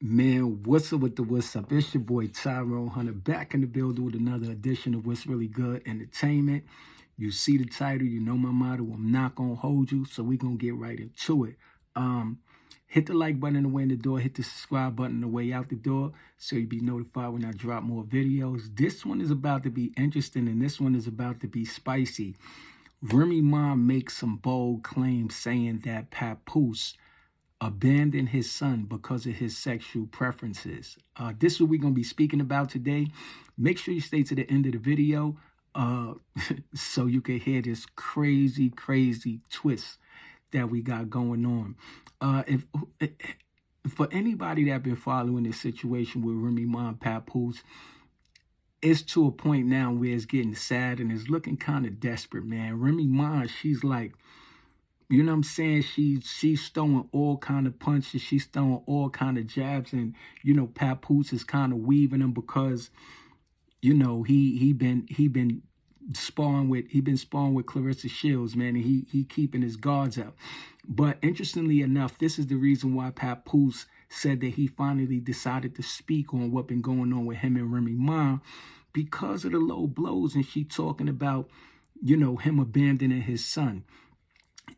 Man, what's up with the what's up? It's your boy Tyrone Hunter back in the building with another edition of What's Really Good Entertainment. You see the title, you know my motto, I'm not gonna hold you, so we're gonna get right into it. Hit the like button on the way in the door, hit the subscribe button on the way out the door so you'll be notified when I drop more videos. This one is about to be interesting and this one is about to be spicy. Remy Ma makes some bold claims saying that PAPOOSE abandoned his son because of his sexual preferences. This is what we're going to be speaking about today. Make sure you stay to the end of the video so you can hear this crazy twist that we got going on. If for anybody that been following this situation with Remy Ma and PAPOOSE, it's to a point now where it's getting sad and it's looking kind of desperate, man. Remy Ma, she's like, you know what I'm saying? She's throwing all kind of punches. She's throwing all kind of jabs. And, you know, PAPOOSE is kind of weaving them because, you know, he been sparring with Clarissa Shields, man, and he keeping his guards up. But interestingly enough, this is the reason why PAPOOSE said that he finally decided to speak on what been going on with him and Remy Ma because of the low blows. And she talking about, you know, him abandoning his son.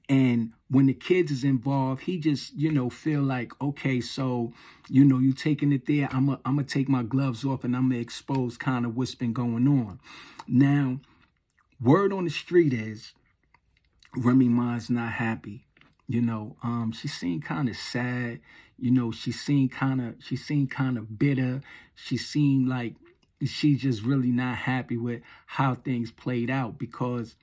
And when the kids is involved, he just, you know, feel like, okay, so, you know, you taking it there. I'm going to take my gloves off and I'm going to expose kind of what's been going on. Now, word on the street is Remy Ma's not happy. You know, she seemed kind of sad. You know, she seemed kind of bitter. She seemed like she just really not happy with how things played out because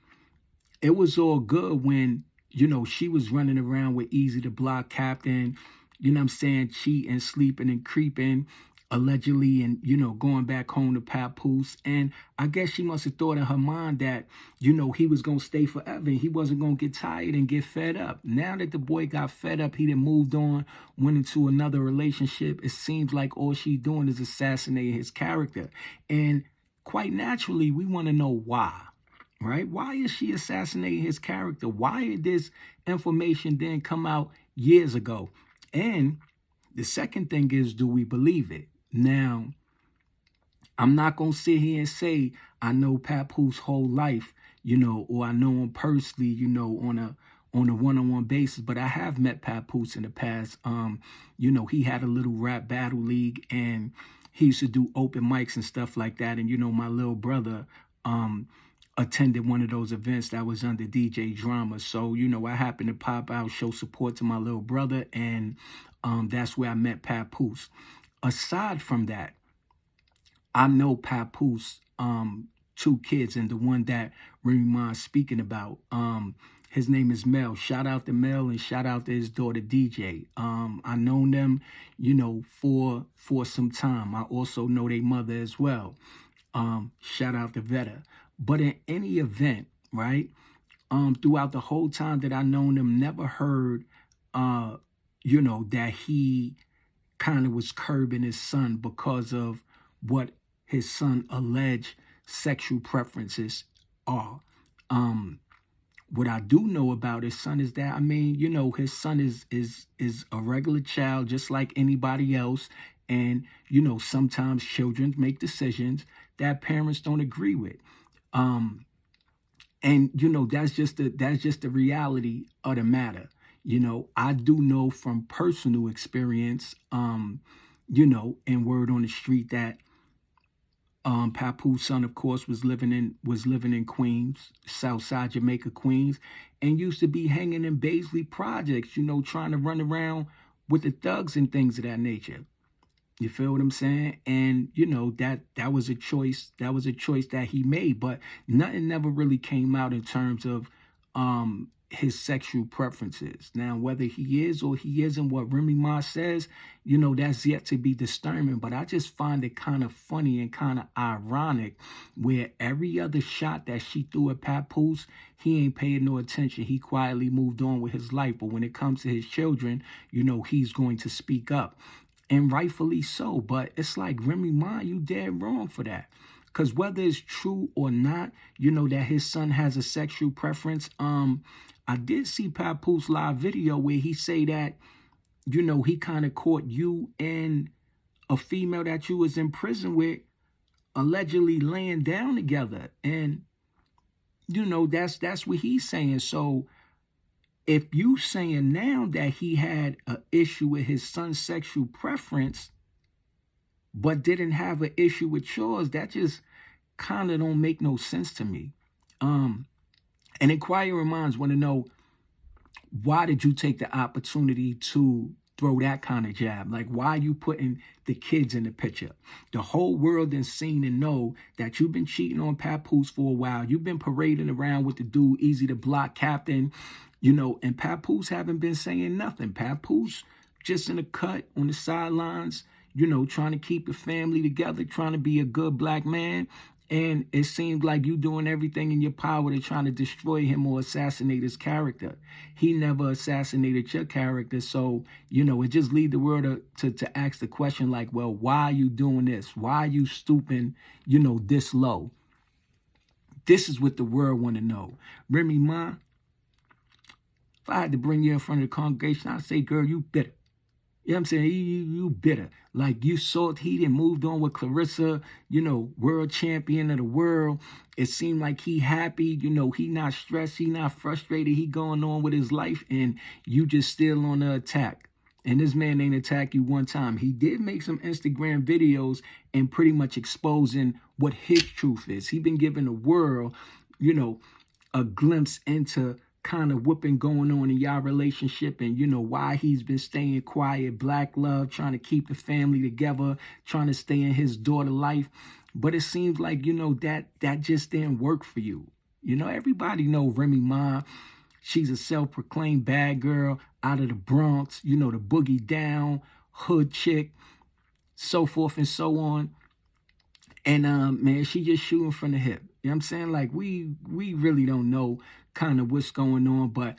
it was all good when, you know, she was running around with Easy the Block Captain, you know what I'm saying, cheating, sleeping, and creeping, allegedly, and, you know, going back home to PAPOOSE. And I guess she must have thought in her mind that, you know, he was going to stay forever and he wasn't going to get tired and get fed up. Now that the boy got fed up, he done moved on, went into another relationship. It seems like all she's doing is assassinating his character. And quite naturally, we want to know why. Right? Why is she assassinating his character? Why did this information then come out years ago? And the second thing is, do we believe it? Now, I'm not going to sit here and say I know PAPOOSE's whole life, you know, or I know him personally, you know, on a one-on-one basis, but I have met PAPOOSE in the past. You know, he had a little rap battle league and he used to do open mics and stuff like that. And, you know, my little brother, attended one of those events that was under DJ Drama. So, you know, I happened to pop out, show support to my little brother, and that's where I met PAPOOSE. Aside from that, I know PAPOOSE, two kids, and the one that Remy Ma is speaking about, his name is Mel. Shout out to Mel and shout out to his daughter DJ. I known them, you know, for some time. I also know their mother as well. Shout out to Veta. But in any event, right, throughout the whole time that I known him, never heard, you know, that he kind of was curbing his son because of what his son alleged sexual preferences are. What I do know about his son is that, I mean, you know, his son is a regular child just like anybody else. And, you know, sometimes children make decisions that parents don't agree with. And, you know, that's just the reality of the matter. You know, I do know from personal experience, you know, and word on the street that PAPOOSE's son, of course, was living in Queens, Southside Jamaica, Queens, and used to be hanging in Baisley projects, you know, trying to run around with the thugs and things of that nature. You feel what I'm saying? And, you know, that was a choice. That was a choice that he made. But nothing never really came out in terms of his sexual preferences. Now, whether he is or he isn't what Remy Ma says, you know, that's yet to be disturbing. But I just find it kind of funny and kind of ironic where every other shot that she threw at PAPOOSE, he ain't paying no attention. He quietly moved on with his life. But when it comes to his children, you know, he's going to speak up. And rightfully so. But it's like, Remy Ma, you dead wrong for that. Because whether it's true or not, you know, that his son has a sexual preference, I did see PAPOOSE live video where he say that you know, he kind of caught you and a female that you was in prison with allegedly laying down together. And, you know, that's what he's saying. So if you saying now that he had an issue with his son's sexual preference, but didn't have an issue with yours, that just kind of don't make no sense to me. And inquiring minds want to know, why did you take the opportunity to throw that kind of jab? Like, why are you putting the kids in the picture? The whole world has seen and know that you've been cheating on Papoose for a while. You've been parading around with the dude, easy to block captain, you know, and Papoose haven't been saying nothing. Papoose just in a cut on the sidelines, you know, trying to keep the family together, trying to be a good black man. And it seems like you doing everything in your power to try to destroy him or assassinate his character. He never assassinated your character. So, you know, it just leads the world to ask the question like, well, why are you doing this? Why are you stooping, you know, this low? This is what the world want to know. Remy Ma, if I had to bring you in front of the congregation, I'd say, girl, you bitter. You know what I'm saying? You bitter. Like, you saw he didn't moved on with Clarissa, you know, world champion of the world. It seemed like he happy, you know, he not stressed, he not frustrated, he going on with his life, and you just still on the attack. And this man ain't attacked you one time. He did make some Instagram videos and pretty much exposing what his truth is. He been giving the world, you know, a glimpse into kind of whooping going on in y'all relationship, and you know why he's been staying quiet, black love, trying to keep the family together, trying to stay in his daughter life. But it seems like, you know, that just didn't work for you. You know, everybody know Remy Ma. She's a self-proclaimed bad girl out of the Bronx, you know, the boogie down hood chick, so forth and so on. And man, she just shooting from the hip. You know what I'm saying? Like, we really don't know kind of what's going on, but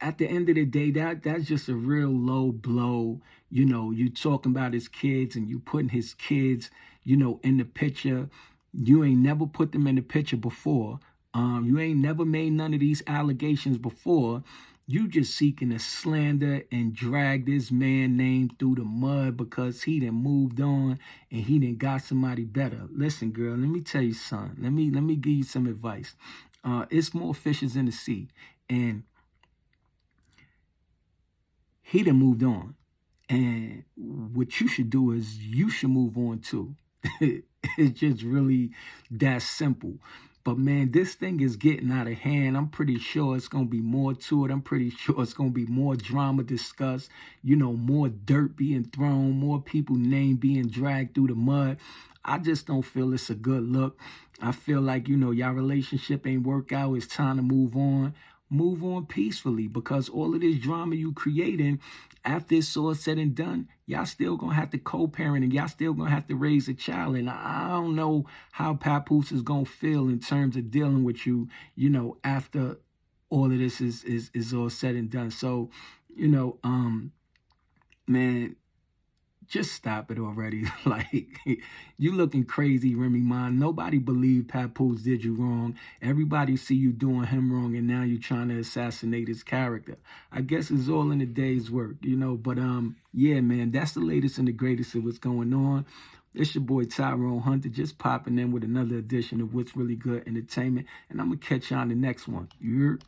at the end of the day, that's just a real low blow. You know, you talking about his kids and you putting his kids, you know, in the picture. You ain't never put them in the picture before. You ain't never made none of these allegations before. You just seeking to slander and drag this man name through the mud because he done moved on and he done got somebody better. Listen, girl, let me tell you something. Let me give you some advice. It's more fishes in the sea, and he done moved on. And what you should do is you should move on too. It's just really that simple. But man, this thing is getting out of hand. I'm pretty sure it's going to be more to it. I'm pretty sure it's going to be more drama discussed, you know, more dirt being thrown, more people name being dragged through the mud. I just don't feel it's a good look. I feel like, you know, y'all relationship ain't work out. It's time to move on. Move on peacefully, because all of this drama you creating, after it's all said and done, y'all still gonna have to co-parent and y'all still gonna have to raise a child. And I don't know how Papoose is gonna feel in terms of dealing with you, you know, after all of this is all said and done. So, you know, man, just stop it already. Like, you looking crazy, Remy Ma. Nobody believed Papoose did you wrong. Everybody see you doing him wrong, and now you're trying to assassinate his character. I guess it's all in a day's work, you know. But yeah, man, that's the latest and the greatest of what's going on. It's your boy Tyrone Hunter, just popping in with another edition of What's Really Good Entertainment, and I'm gonna catch you on the next one. You're